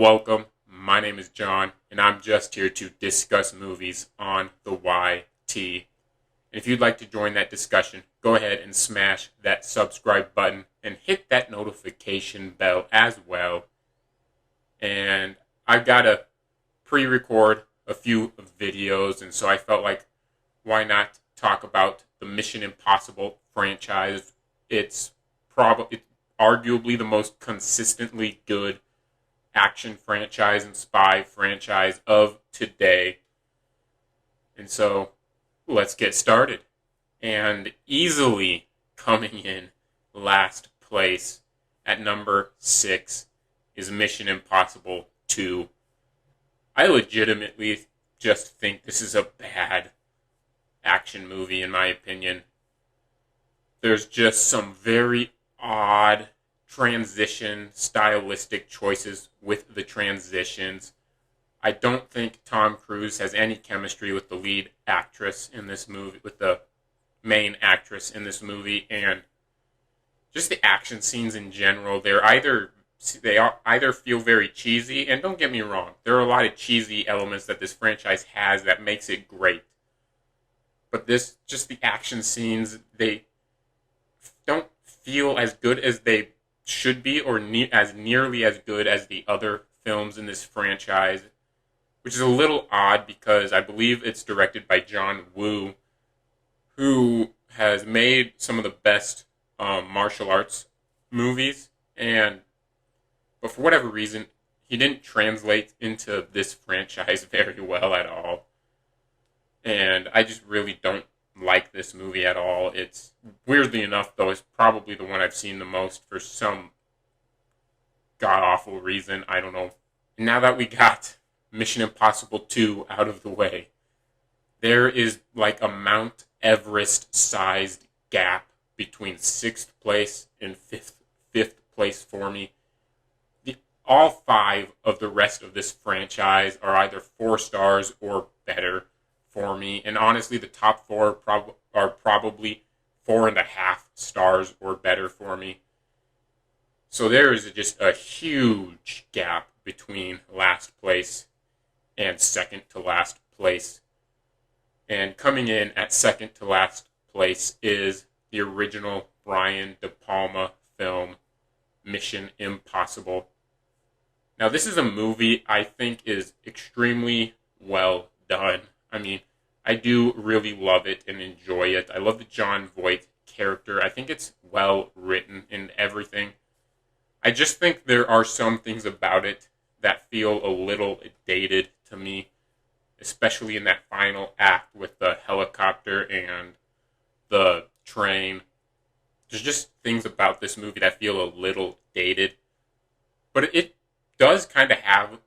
Welcome. My name is John, and I'm just here to discuss movies on the YT. And if you'd like to join that discussion, go ahead and smash that subscribe button and hit that notification bell as well. And I got to pre-record a few videos, and so I felt like why not talk about the Mission Impossible franchise. It's arguably the most consistently good action franchise and spy franchise of today. And so let's get started. And easily coming in last place at number 6 is Mission Impossible 2. I legitimately just think this is a bad action movie in my opinion. There's just some very odd stylistic choices with the transitions. I don't think Tom Cruise has any chemistry with the lead actress in this movie, with the main actress in this movie, and just the action scenes in general. They either feel very cheesy, and don't get me wrong, there are a lot of cheesy elements that this franchise has that makes it great. But just the action scenes, they don't feel as good as they should be, or as nearly as good as the other films in this franchise, which is a little odd because I believe it's directed by John Woo, who has made some of the best martial arts movies, but for whatever reason, he didn't translate into this franchise very well at all. And I just really don't like this movie at all. It's, weirdly enough, though, is probably the one I've seen the most for some god-awful reason. I don't know. Now that we got Mission Impossible 2 out of the way, there is like a Mount Everest-sized gap between 6th place and 5th place for me. All 5 of the rest of this franchise are either 4 stars or better for me, and honestly, the top 4 are probably 4.5 stars or better for me. So there is just a huge gap between last place and second to last place. And coming in at second to last place is the original Brian De Palma film, Mission Impossible. Now, this is a movie I think is extremely well done. I mean, I do really love it and enjoy it. I love the Jon Voight character. I think it's well written and everything. I just think there are some things about it that feel a little dated to me, especially in that final act with the helicopter and the train. There's just things about this movie that feel a little dated. But it does kind of have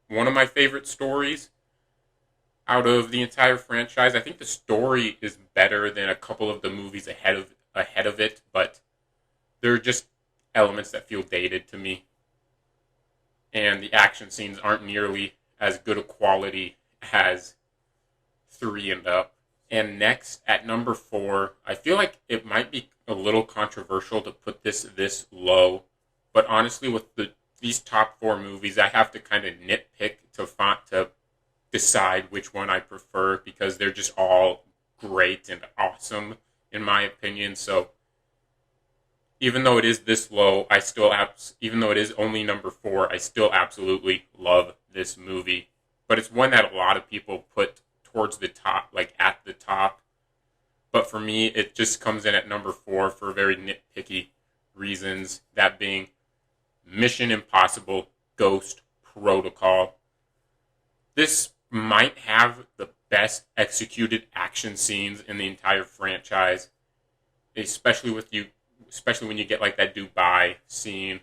one of my favorite stories out of the entire franchise. I think the story is better than a couple of the movies ahead of it, but there are just elements that feel dated to me. And the action scenes aren't nearly as good a quality as 3 and up. And next, at number 4, I feel like it might be a little controversial to put this low, but honestly, with these top 4 movies, I have to kind of nitpick to decide which one I prefer, because they're just all great and awesome in my opinion. So even though it is this low, even though it is only number 4, I still absolutely love this movie. But it's one that a lot of people put towards the top, like at the top. But for me, it just comes in at number 4 for very nitpicky reasons, that being Mission Impossible Ghost Protocol. This might have the best executed action scenes in the entire franchise, especially when you get like that Dubai scene.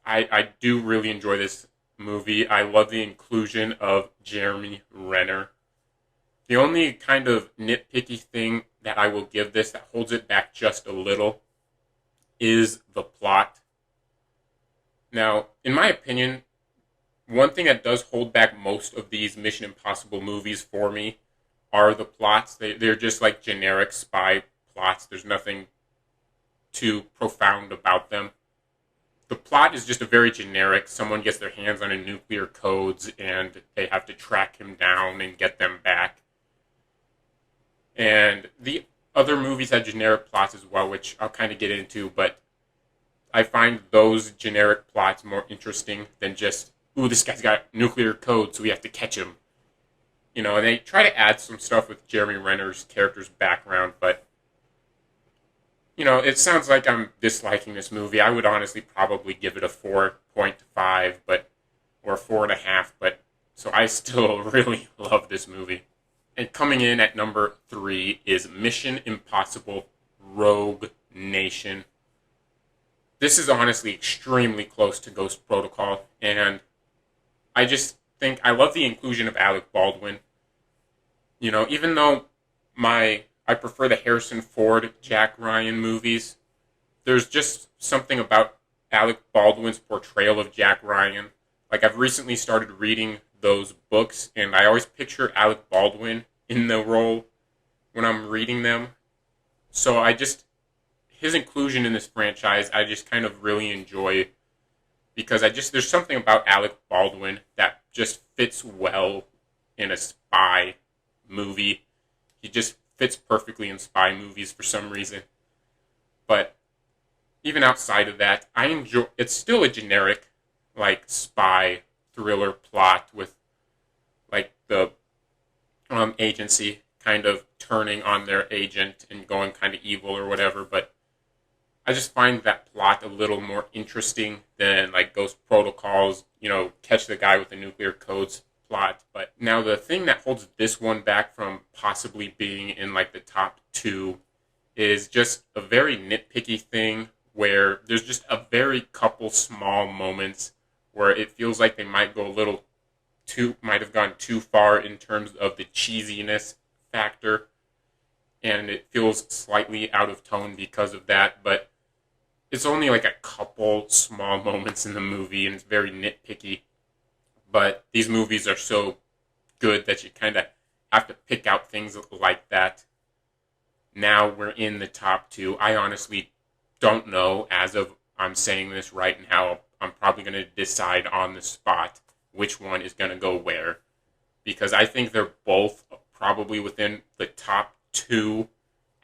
I do really enjoy this movie. I love the inclusion of Jeremy Renner. The only kind of nitpicky thing that I will give this that holds it back just a little is the plot. Now, in my opinion, one thing that does hold back most of these Mission Impossible movies for me are the plots. They're just like generic spy plots. There's nothing too profound about them. the plot is just a very generic. Someone gets their hands on a nuclear codes and they have to track him down and get them back. And the other movies have generic plots as well, which I'll kind of get into, but I find those generic plots more interesting than just, ooh, this guy's got nuclear codes, so we have to catch him. You know, and they try to add some stuff with Jeremy Renner's character's background, but, you know, it sounds like I'm disliking this movie. I would honestly probably give it a 4.5, or 4.5, but, so I still really love this movie. And coming in at number 3 is Mission Impossible Rogue Nation. This is honestly extremely close to Ghost Protocol, and I just think I love the inclusion of Alec Baldwin. You know, even though I prefer the Harrison Ford, Jack Ryan movies, there's just something about Alec Baldwin's portrayal of Jack Ryan. Like, I've recently started reading those books, and I always picture Alec Baldwin in the role when I'm reading them. So his inclusion in this franchise, I just kind of really enjoy, because there's something about Alec Baldwin that just fits well in a spy movie. He just fits perfectly in spy movies for some reason. But even outside of that, it's still a generic, like, spy thriller plot with, like, the agency kind of turning on their agent and going kind of evil or whatever, but I just find that plot a little more interesting than, like, Ghost Protocol's, you know, catch the guy with the nuclear codes plot. But now the thing that holds this one back from possibly being in, like, the top 2 is just a very nitpicky thing where there's just a very couple small moments where it feels like they might have gone too far in terms of the cheesiness factor, and it feels slightly out of tone because of that, but it's only like a couple small moments in the movie, and it's very nitpicky. But these movies are so good that you kind of have to pick out things like that. Now we're in the top 2. I honestly don't know, as of I'm saying this right now, I'm probably going to decide on the spot which one is going to go where, because I think they're both probably within the top 2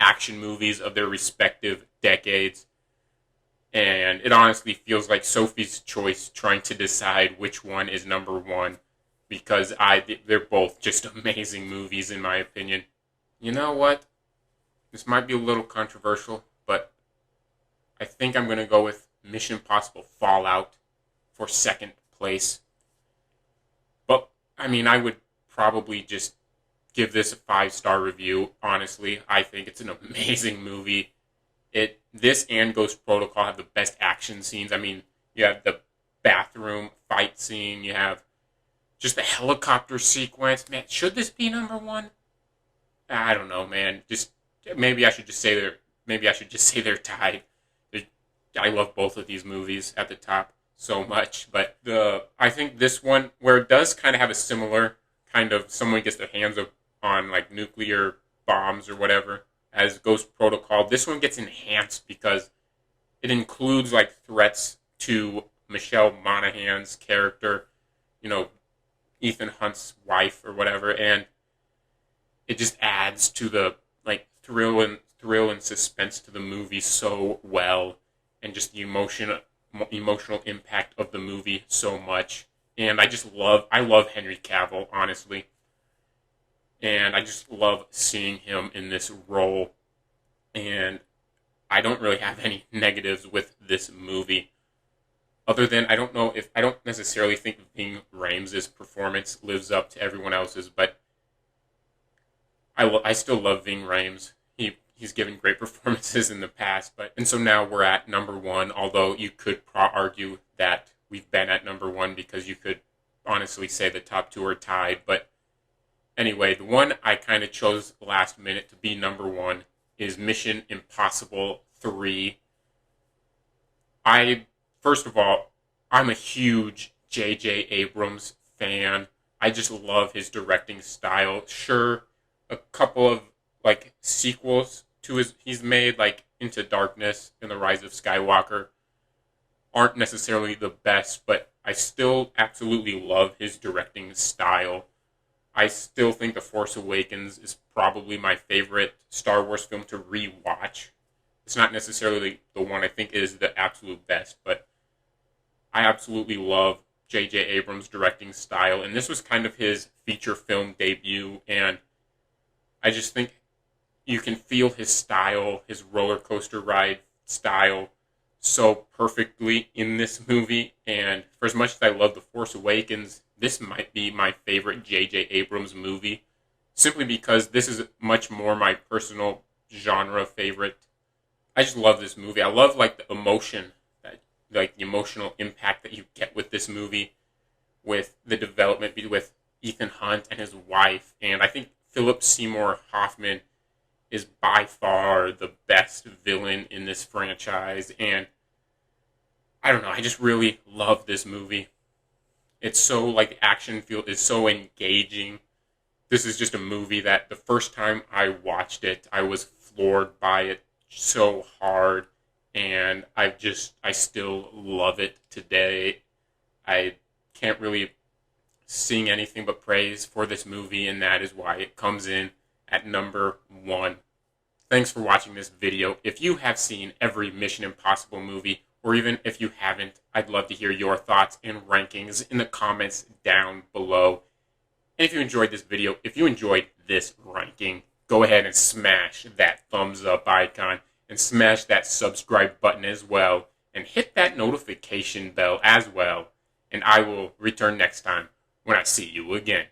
action movies of their respective decades. And it honestly feels like Sophie's Choice trying to decide which one is number 1, because they're both just amazing movies in my opinion. You know what? This might be a little controversial, but I think I'm going to go with Mission Impossible Fallout for second place. But, I mean, I would probably just give this a 5-star review, honestly. I think it's an amazing movie. This and Ghost Protocol have the best action scenes. I mean, you have the bathroom fight scene, you have just the helicopter sequence. Man, should this be number 1? I don't know, man. Maybe I should just say they're tied. I love both of these movies at the top so much, but I think this one, where it does kind of have a similar kind of someone gets their hands on like nuclear bombs or whatever as Ghost Protocol, this one gets enhanced because it includes like threats to Michelle Monaghan's character, you know, Ethan Hunt's wife or whatever, and it just adds to the like thrill and suspense to the movie so well, and just the emotional impact of the movie so much. And I love Henry Cavill, honestly. And I just love seeing him in this role. And I don't really have any negatives with this movie. Other than, I don't necessarily think Ving Rhames' performance lives up to everyone else's, but I still love Ving Rhames. He's given great performances in the past, and so now we're at number 1, although you could argue that we've been at number 1 because you could honestly say the top 2 are tied. But anyway, the one I kind of chose last minute to be number 1 is Mission Impossible 3. First of all, I'm a huge J.J. Abrams fan. I just love his directing style. Sure, a couple of like sequels to he's made, like Into Darkness and The Rise of Skywalker, aren't necessarily the best, but I still absolutely love his directing style. I still think The Force Awakens is probably my favorite Star Wars film to rewatch. It's not necessarily the one I think is the absolute best, but I absolutely love J.J. Abrams' directing style, and this was kind of his feature film debut, and I just think you can feel his style, his roller coaster ride style, so perfectly in this movie. And for as much as I love The Force Awakens, this might be my favorite J.J. Abrams movie, simply because this is much more my personal genre favorite. I just love this movie. I love like the emotion, that like the emotional impact that you get with this movie, with the development with Ethan Hunt and his wife, and I think Philip Seymour Hoffman is by far the best villain in this franchise, and I don't know, I just really love this movie. It's so, like, the action field is so engaging. This is just a movie that the first time I watched it, I was floored by it so hard, and I still love it today. I can't really sing anything but praise for this movie, and that is why it comes in at number one. Thanks for watching this video. If you have seen every Mission Impossible movie, or even if you haven't, I'd love to hear your thoughts and rankings in the comments down below. And if you enjoyed this video, if you enjoyed this ranking, go ahead and smash that thumbs up icon and smash that subscribe button as well, and hit that notification bell as well. And I will return next time when I see you again.